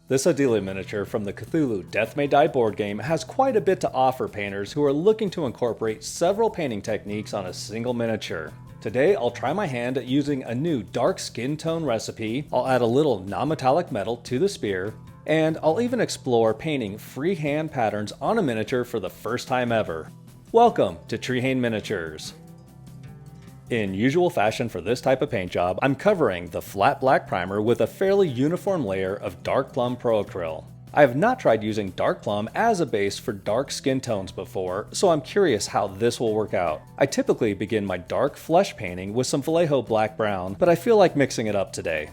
This Adilah miniature from the Cthulhu Death May Die board game has quite a bit to offer painters who are looking to incorporate several painting techniques on a single miniature. Today I'll try my hand at using a new dark skin tone recipe, I'll add a little non-metallic metal to the spear, and I'll even explore painting freehand patterns on a miniature for the first time ever. Welcome to Freehand Miniatures! In usual fashion for this type of paint job, I'm covering the flat black primer with a fairly uniform layer of dark plum pro acryl. I have not tried using dark plum as a base for dark skin tones before, so I'm curious how this will work out. I typically begin my dark flesh painting with some Vallejo black brown, but I feel like mixing it up today.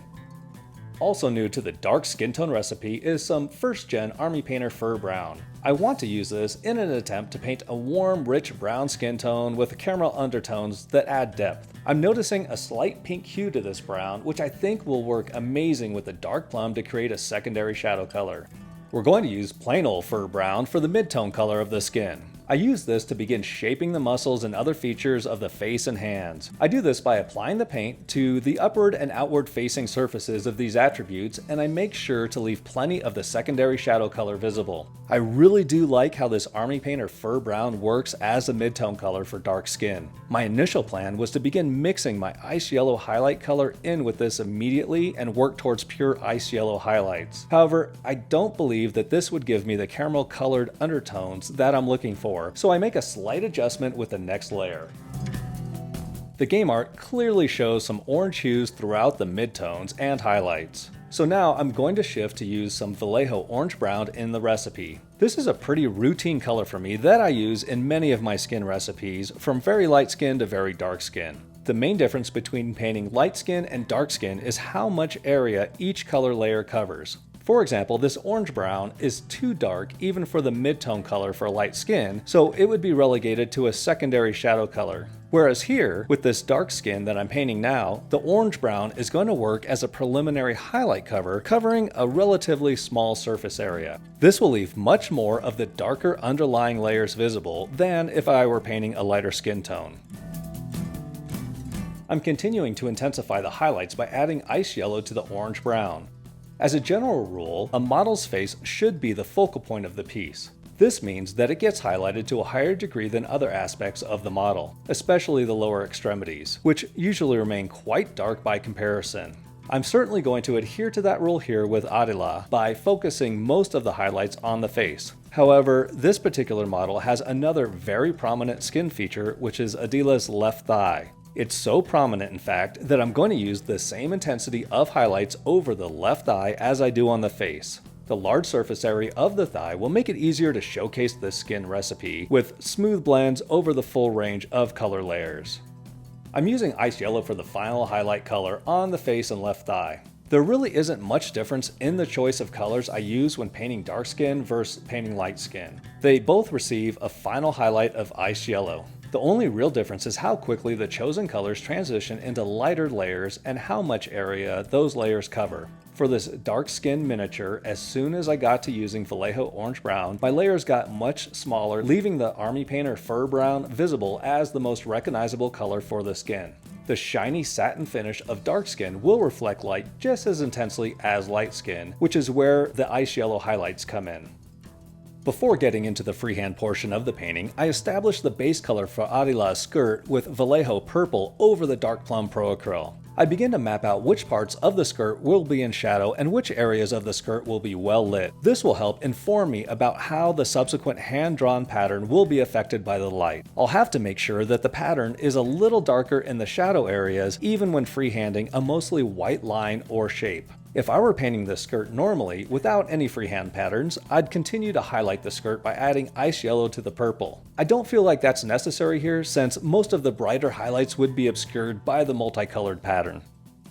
Also new to the dark skin tone recipe is some 1st gen Army Painter Fur Brown. I want to use this in an attempt to paint a warm, rich brown skin tone with caramel undertones that add depth. I'm noticing a slight pink hue to this brown, which I think will work amazing with the dark plum to create a secondary shadow color. We're going to use plain old fur brown for the mid-tone color of the skin. I use this to begin shaping the muscles and other features of the face and hands. I do this by applying the paint to the upward and outward facing surfaces of these attributes, and I make sure to leave plenty of the secondary shadow color visible. I really do like how this Army Painter Fur Brown works as a mid-tone color for dark skin. My initial plan was to begin mixing my ice yellow highlight color in with this immediately and work towards pure ice yellow highlights. However, I don't believe that this would give me the caramel colored undertones that I'm looking for, so I make a slight adjustment with the next layer. The game art clearly shows some orange hues throughout the midtones and highlights. So now I'm going to shift to use some Vallejo orange brown in the recipe. This is a pretty routine color for me that I use in many of my skin recipes, from very light skin to very dark skin. The main difference between painting light skin and dark skin is how much area each color layer covers. For example, this orange brown is too dark even for the mid-tone color for light skin, so it would be relegated to a secondary shadow color. Whereas here, with this dark skin that I'm painting now, the orange brown is going to work as a preliminary highlight cover, covering a relatively small surface area. This will leave much more of the darker underlying layers visible than if I were painting a lighter skin tone. I'm continuing to intensify the highlights by adding ice yellow to the orange brown. As a general rule, a model's face should be the focal point of the piece. This means that it gets highlighted to a higher degree than other aspects of the model, especially the lower extremities, which usually remain quite dark by comparison. I'm certainly going to adhere to that rule here with Adilah by focusing most of the highlights on the face. However, this particular model has another very prominent skin feature, which is Adilah's left thigh. It's so prominent, in fact, that I'm going to use the same intensity of highlights over the left thigh as I do on the face. The large surface area of the thigh will make it easier to showcase this skin recipe with smooth blends over the full range of color layers. I'm using ice yellow for the final highlight color on the face and left thigh. There really isn't much difference in the choice of colors I use when painting dark skin versus painting light skin. They both receive a final highlight of ice yellow. The only real difference is how quickly the chosen colors transition into lighter layers and how much area those layers cover. For this dark skin miniature, as soon as I got to using Vallejo orange brown, my layers got much smaller, leaving the Army Painter Fur Brown visible as the most recognizable color for the skin. The shiny satin finish of dark skin will reflect light just as intensely as light skin, which is where the ice yellow highlights come in. Before getting into the freehand portion of the painting, I established the base color for Adilah's skirt with Vallejo purple over the dark plum pro acryl. I begin to map out which parts of the skirt will be in shadow and which areas of the skirt will be well lit. This will help inform me about how the subsequent hand-drawn pattern will be affected by the light. I'll have to make sure that the pattern is a little darker in the shadow areas even when freehanding a mostly white line or shape. If I were painting this skirt normally, without any freehand patterns, I'd continue to highlight the skirt by adding ice yellow to the purple. I don't feel like that's necessary here, since most of the brighter highlights would be obscured by the multicolored pattern.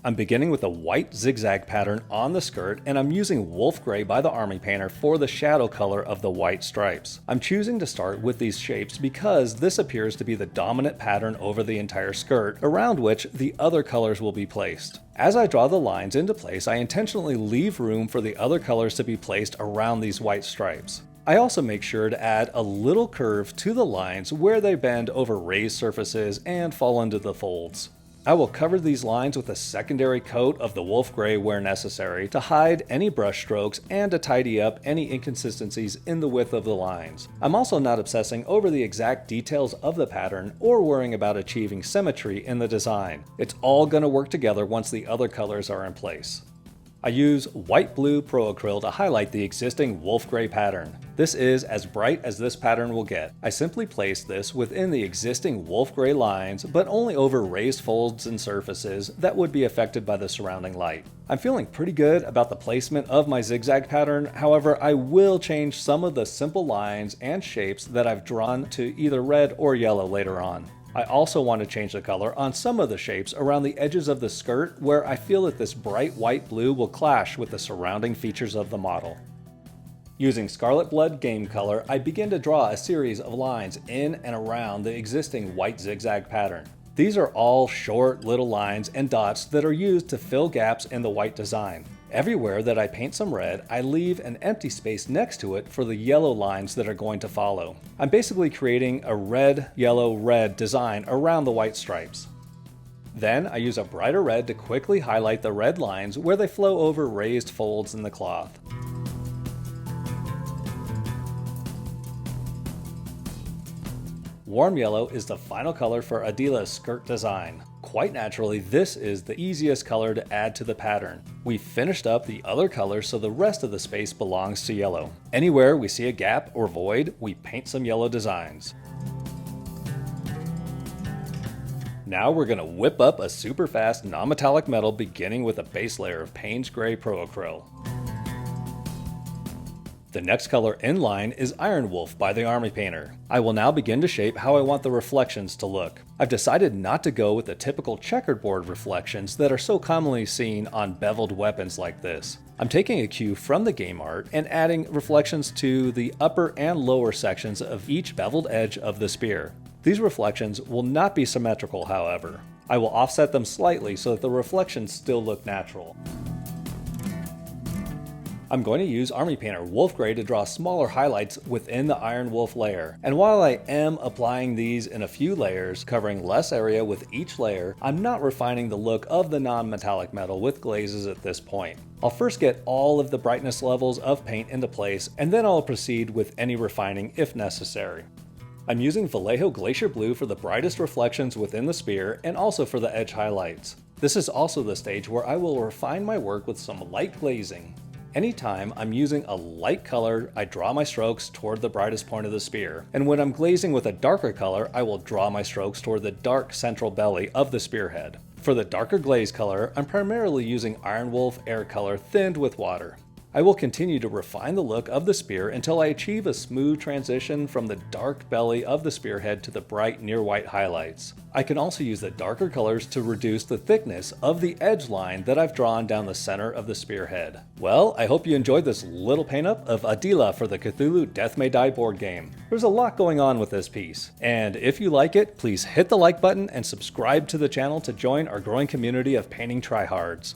I'm beginning with a white zigzag pattern on the skirt, and I'm using Wolf Gray by the Army Painter for the shadow color of the white stripes. I'm choosing to start with these shapes because this appears to be the dominant pattern over the entire skirt, around which the other colors will be placed. As I draw the lines into place, I intentionally leave room for the other colors to be placed around these white stripes. I also make sure to add a little curve to the lines where they bend over raised surfaces and fall into the folds. I will cover these lines with a secondary coat of the wolf gray where necessary to hide any brush strokes and to tidy up any inconsistencies in the width of the lines. I'm also not obsessing over the exact details of the pattern or worrying about achieving symmetry in the design. It's all going to work together once the other colors are in place. I use white blue pro acryl to highlight the existing wolf gray pattern. This is as bright as this pattern will get. I simply place this within the existing wolf gray lines, but only over raised folds and surfaces that would be affected by the surrounding light. I'm feeling pretty good about the placement of my zigzag pattern, however I will change some of the simple lines and shapes that I've drawn to either red or yellow later on. I also want to change the color on some of the shapes around the edges of the skirt where I feel that this bright white blue will clash with the surrounding features of the model. Using Scarlet Blood Game Color, I begin to draw a series of lines in and around the existing white zigzag pattern. These are all short little lines and dots that are used to fill gaps in the white design. Everywhere that I paint some red, I leave an empty space next to it for the yellow lines that are going to follow. I'm basically creating a red, yellow, red design around the white stripes. Then I use a brighter red to quickly highlight the red lines where they flow over raised folds in the cloth. Warm yellow is the final color for Adilah's skirt design. Quite naturally, this is the easiest color to add to the pattern. We finished up the other colors so the rest of the space belongs to yellow. Anywhere we see a gap or void, we paint some yellow designs. Now we're going to whip up a super fast non-metallic metal beginning with a base layer of Payne's Gray Pro Acryl. The next color in line is Iron Wolf by the Army Painter. I will now begin to shape how I want the reflections to look. I've decided not to go with the typical checkerboard reflections that are so commonly seen on beveled weapons like this. I'm taking a cue from the game art and adding reflections to the upper and lower sections of each beveled edge of the spear. These reflections will not be symmetrical, however. I will offset them slightly so that the reflections still look natural. I'm going to use Army Painter Wolf Gray to draw smaller highlights within the Iron Wolf layer. And while I am applying these in a few layers, covering less area with each layer, I'm not refining the look of the non-metallic metal with glazes at this point. I'll first get all of the brightness levels of paint into place, and then I'll proceed with any refining if necessary. I'm using Vallejo Glacier Blue for the brightest reflections within the spear and also for the edge highlights. This is also the stage where I will refine my work with some light glazing. Anytime I'm using a light color, I draw my strokes toward the brightest point of the spear, and when I'm glazing with a darker color, I will draw my strokes toward the dark central belly of the spearhead. For the darker glaze color, I'm primarily using Iron Wolf Air Color thinned with water. I will continue to refine the look of the spear until I achieve a smooth transition from the dark belly of the spearhead to the bright near white highlights. I can also use the darker colors to reduce the thickness of the edge line that I've drawn down the center of the spearhead. Well, I hope you enjoyed this little paint up of Adilah for the Cthulhu Death May Die board game. There's a lot going on with this piece, and if you like it, please hit the like button and subscribe to the channel to join our growing community of painting tryhards.